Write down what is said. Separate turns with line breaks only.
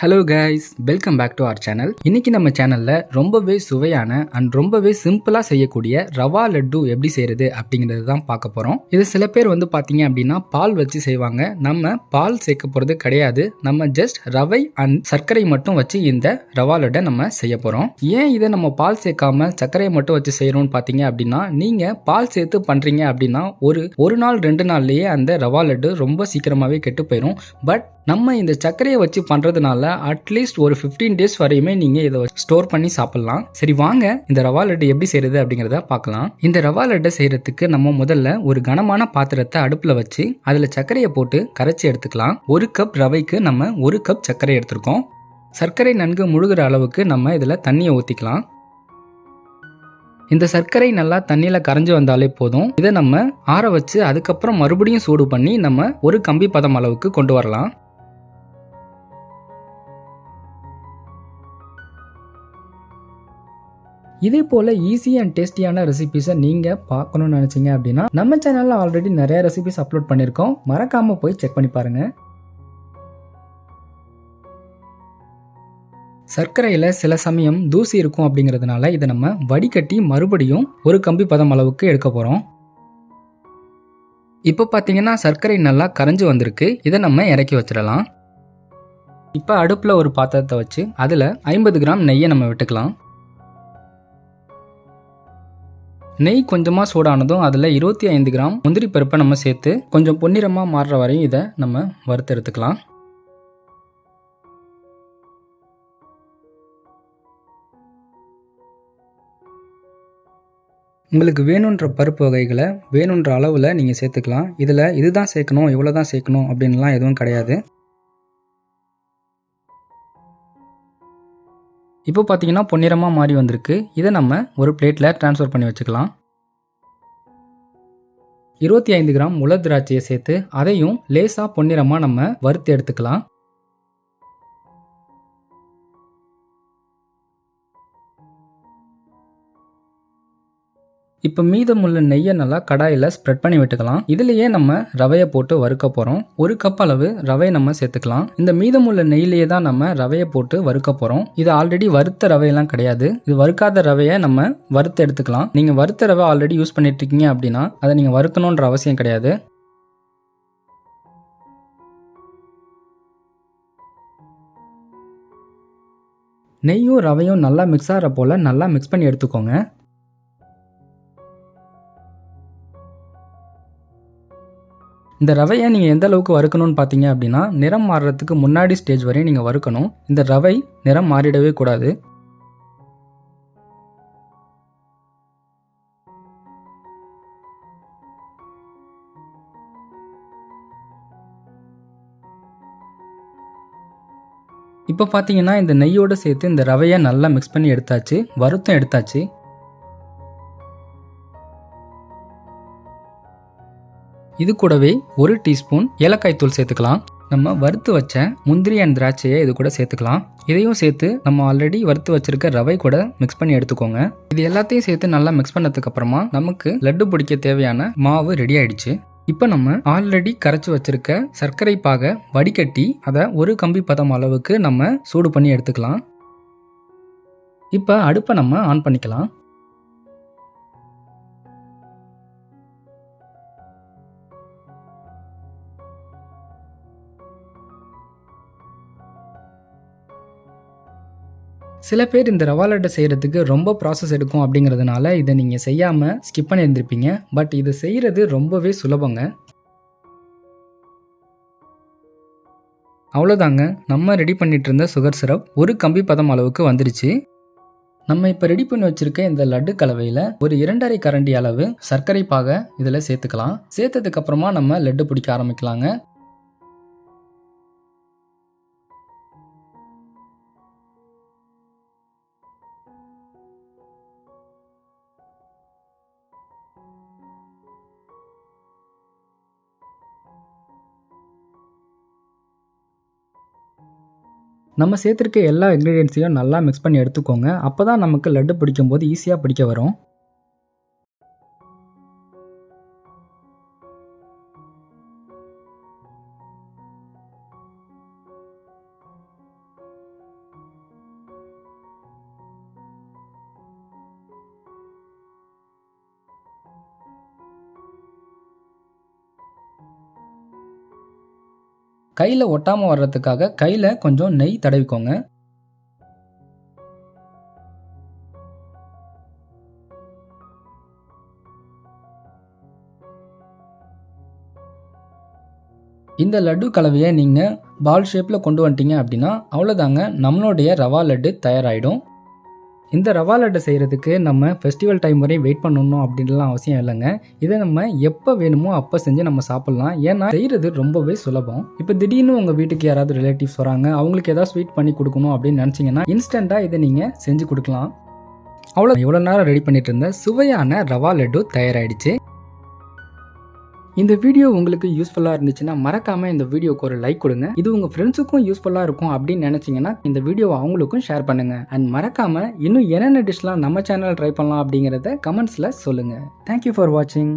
Hello guys, welcome back to our channel. இன்னைக்கு நம்ம சேனல்ல ரொம்பவே சுவையான அண்ட் ரொம்பவே சிம்பிளா செய்யக்கூடிய ரவா லட்டு எப்படி செய்யறது அப்படிங்கிறது தான் பார்க்க போறோம். இது சில பேர் பாத்தீங்க அப்படின்னா பால் வச்சு செய்வாங்க. நம்ம பால் சேர்க்க போறது கிடையாது. நம்ம ஜஸ்ட் ரவை அண்ட் சர்க்கரை மட்டும் வச்சு இந்த ரவா லட்டை நம்ம செய்ய போறோம். ஏன் இதை நம்ம பால் சேர்க்காம சர்க்கரையை மட்டும் வச்சு செய்யறோம்னு பாத்தீங்க அப்படின்னா, நீங்க பால் சேர்த்து பண்றீங்க அப்படின்னா ஒரு நாள் 2 நாள்லயே அந்த ரவா லட்டு ரொம்ப சீக்கிரமாவே கெட்டு போயிடும். பட் நம்ம இந்த சர்க்கரையை வச்சு பண்றதுனால அட்லீஸ்ட் ஒரு 15 டேஸ் வரையுமே நீங்க இதை ஸ்டோர் பண்ணி சாப்பிடலாம். சரி, வாங்க இந்த ரவா லட்டு எப்படி செய்யறது அப்படிங்கறத பார்க்கலாம். இந்த ரவா லட்டை செய்யறதுக்கு நம்ம முதல்ல ஒரு கனமான பாத்திரத்தை அடுப்புல வச்சு அதுல சர்க்கரையை போட்டு கரைச்சி எடுத்துக்கலாம். 1 கப் ரவைக்கு நம்ம 1 கப் சர்க்கரை எடுத்திருக்கோம். சர்க்கரை நன்கு முழுகிற அளவுக்கு நம்ம இதுல தண்ணியை ஊத்திக்கலாம். இந்த சர்க்கரை நல்லா தண்ணியில கரைஞ்சு வந்தாலே போதும். இதை நம்ம ஆற வச்சு அதுக்கப்புறம் மறுபடியும் சூடு பண்ணி நம்ம ஒரு கம்பி பதம் அளவுக்கு கொண்டு வரலாம். இதே போல ஈஸி அண்ட் டேஸ்டியான ரெசிபிஸை நீங்க பார்க்கணும்னு நினைச்சீங்க அப்படின்னா நம்ம சேனல்ல ஆல்ரெடி நிறைய ரெசிபிஸ் அப்லோட் பண்ணிருக்கோம். மறக்காம போய் செக் பண்ணி பாருங்க. சர்க்கரையில சில சமயம் தூசி இருக்கும் அப்படிங்கிறதுனால இதை நம்ம வடிகட்டி மறுபடியும் ஒரு கம்பி பதம் அளவுக்கு எடுக்க போறோம். இப்போ பாத்தீங்கன்னா சர்க்கரை நல்லா கரைஞ்சு வந்திருக்கு. இதை நம்ம இறக்கி வச்சிடலாம். இப்போ அடுப்புல ஒரு பாத்திரத்தை வச்சு அதுல 50 கிராம் நெய்யை நம்ம விட்டுக்கலாம். நெய் கொஞ்சமா சூடானதும் அதுல 25 கிராம் முந்திரி பருப்பை நம்ம சேர்த்து கொஞ்சம் பொன்னிறமா மாறுற வரையும் இதை நம்ம வறுத்து எடுத்துக்கலாம். உங்களுக்கு வேணுன்ற பருப்பு வகைகளை வேணுன்ற அளவில் நீங்கள் சேர்த்துக்கலாம். இதில் இதுதான் சேர்க்கணும், இவ்வளோ தான் சேர்க்கணும் அப்படின்லாம் எதுவும் கிடையாது. இப்போ பார்த்தீங்கன்னா பொன்னிறமாக மாறி வந்திருக்கு. இதை நம்ம ஒரு பிளேட்டில் ட்ரான்ஸ்ஃபர் பண்ணி வச்சுக்கலாம். 25 கிராம் முள திராட்சையை சேர்த்து அதையும் லேசாக பொன்னிறமாக நம்ம வறுத்து எடுத்துக்கலாம். இப்போ மீதமுள்ள நெய்யை நல்லா கடாயில் ஸ்ப்ரெட் பண்ணி விட்டுக்கலாம். இதுலேயே நம்ம ரவையை போட்டு வறுக்க போகிறோம். 1 கப் அளவு ரவையை நம்ம சேர்த்துக்கலாம். இந்த மீதமுள்ள நெய்யிலேயே தான் நம்ம ரவையை போட்டு வறுக்க போகிறோம். இது ஆல்ரெடி வறுத்த ரவையெல்லாம் கிடையாது. இது வறுக்காத ரவையை நம்ம வறுத்து எடுத்துக்கலாம். நீங்கள் வறுத்த ரவை ஆல்ரெடி யூஸ் பண்ணிட்டு இருக்கீங்க அப்படின்னா அதை நீங்கள் வறுக்கணுன்ற அவசியம் கிடையாது. நெய்யும் ரவையும் நல்லா மிக்ஸ் ஆகிற போல் நல்லா மிக்ஸ் பண்ணி எடுத்துக்கோங்க. இந்த ரவையை நீங்கள் எந்த அளவுக்கு வறுக்கணும்னு பார்த்தீங்க அப்படின்னா நிறம் மாறுறதுக்கு முன்னாடி ஸ்டேஜ் வரையும் நீங்கள் வறுக்கணும். இந்த ரவை நிறம் மாறிடவே கூடாது. இப்போ பார்த்தீங்கன்னா இந்த நெய்யோடு சேர்த்து இந்த ரவையை நல்லா மிக்ஸ் பண்ணி எடுத்தாச்சு, வறுத்தும் எடுத்தாச்சு. இது கூடவே 1 டீஸ்பூன் ஏலக்காய் தூள் சேர்த்துக்கலாம். நம்ம வறுத்து வச்ச முந்திரி அண்ட் திராட்சையை இது கூட சேர்த்துக்கலாம். இதையும் சேர்த்து நம்ம ஆல்ரெடி வறுத்து வச்சிருக்க ரவை கூட மிக்ஸ் பண்ணி எடுத்துக்கோங்க. இது எல்லாத்தையும் சேர்த்து நல்லா மிக்ஸ் பண்ணதுக்கு அப்புறமா நமக்கு லட்டு பிடிக்க தேவையான மாவு ரெடி ஆயிடுச்சு. இப்போ நம்ம ஆல்ரெடி கரைச்சி வச்சிருக்க சர்க்கரை பாகை வடிகட்டி அதை ஒரு கம்பி பதம் அளவுக்கு நம்ம சூடு பண்ணி எடுத்துக்கலாம். இப்போ அடுப்பை நம்ம ஆன் பண்ணிக்கலாம். சில பேர் இந்த ரவா லட்டை செய்கிறதுக்கு ரொம்ப ப்ராசஸ் எடுக்கும் அப்படிங்கிறதுனால இதை நீங்கள் செய்யாமல் ஸ்கிப் பண்ணி இருந்திருப்பீங்க. பட் இது செய்கிறது ரொம்பவே சுலபங்க. அவ்வளோதாங்க, நம்ம ரெடி பண்ணிட்டு இருந்த சுகர் சிரப் ஒரு கம்பி பதம் அளவுக்கு வந்துருச்சு. நம்ம இப்போ ரெடி பண்ணி வச்சிருக்க இந்த லட்டு கலவையில் ஒரு 2½ கரண்டி அளவு சர்க்கரை பாகை இதில் சேர்த்துக்கலாம். சேர்த்ததுக்கு அப்புறமா நம்ம லட்டு பிடிக்க ஆரம்பிக்கலாங்க. நம்ம சேர்த்துருக்க எல்லா இன்க்ரீடியன்ஸையும் நல்லா மிக்ஸ் பண்ணி எடுத்துக்கோங்க. அப்போ தான் நமக்கு லட்டு பிடிக்கும்போது ஈஸியாக பிடிக்க வரும். கையில் ஒட்டாமல் வர்றதுக்காக கையில் கொஞ்சம் நெய் தடவிக்கோங்க. இந்த லட்டு கலவையை நீங்கள் பால் ஷேப்பில் கொண்டு வந்துட்டீங்க அப்படின்னா அவ்வளோதாங்க, நம்மளுடைய ரவா லட்டு தயாராகிடும். இந்த ரவா லட்டு செய்கிறதுக்கு நம்ம ஃபெஸ்டிவல் டைம் வரையும் வெயிட் பண்ணணும் அப்படின்லாம் அவசியம் இல்லைங்க. இதை நம்ம எப்போ வேணுமோ அப்போ செஞ்சு நம்ம சாப்பிட்லாம். ஏன்னா செய்கிறது ரொம்பவே சுலபம். இப்போ திடீர்னு உங்கள் வீட்டுக்கு யாராவது ரிலேட்டிவ்ஸ் வராங்க, அவங்களுக்கு ஏதாவது ஸ்வீட் பண்ணி கொடுக்கணும் அப்படின்னு நினச்சிங்கன்னா இன்ஸ்டண்ட்டாக இதை நீங்கள் செஞ்சு கொடுக்கலாம். எவ்வளோ நேரம் ரெடி பண்ணிட்டு இருந்த சுவையான ரவா லட்டு தயாராகிடுச்சு. இந்த வீடியோ உங்களுக்கு யூஸ்ஃபுல்லாக இருந்துச்சுன்னா மறக்காமல் இந்த வீடியோக்கு ஒரு லைக் கொடுங்க. இது உங்கள் ஃப்ரெண்ட்ஸுக்கும் யூஸ்ஃபுல்லாக இருக்கும் அப்படின்னு நினச்சிங்கன்னா இந்த வீடியோவை அவங்களுக்கும் ஷேர் பண்ணுங்கள். அண்ட் மறக்காமல் இன்னும் என்னென்ன டிஷ்லாம் நம்ம சேனல் ட்ரை பண்ணலாம் அப்படிங்கிறத கமெண்ட்ஸில் சொல்லுங்கள். தேங்க்யூ ஃபார் வாட்சிங்.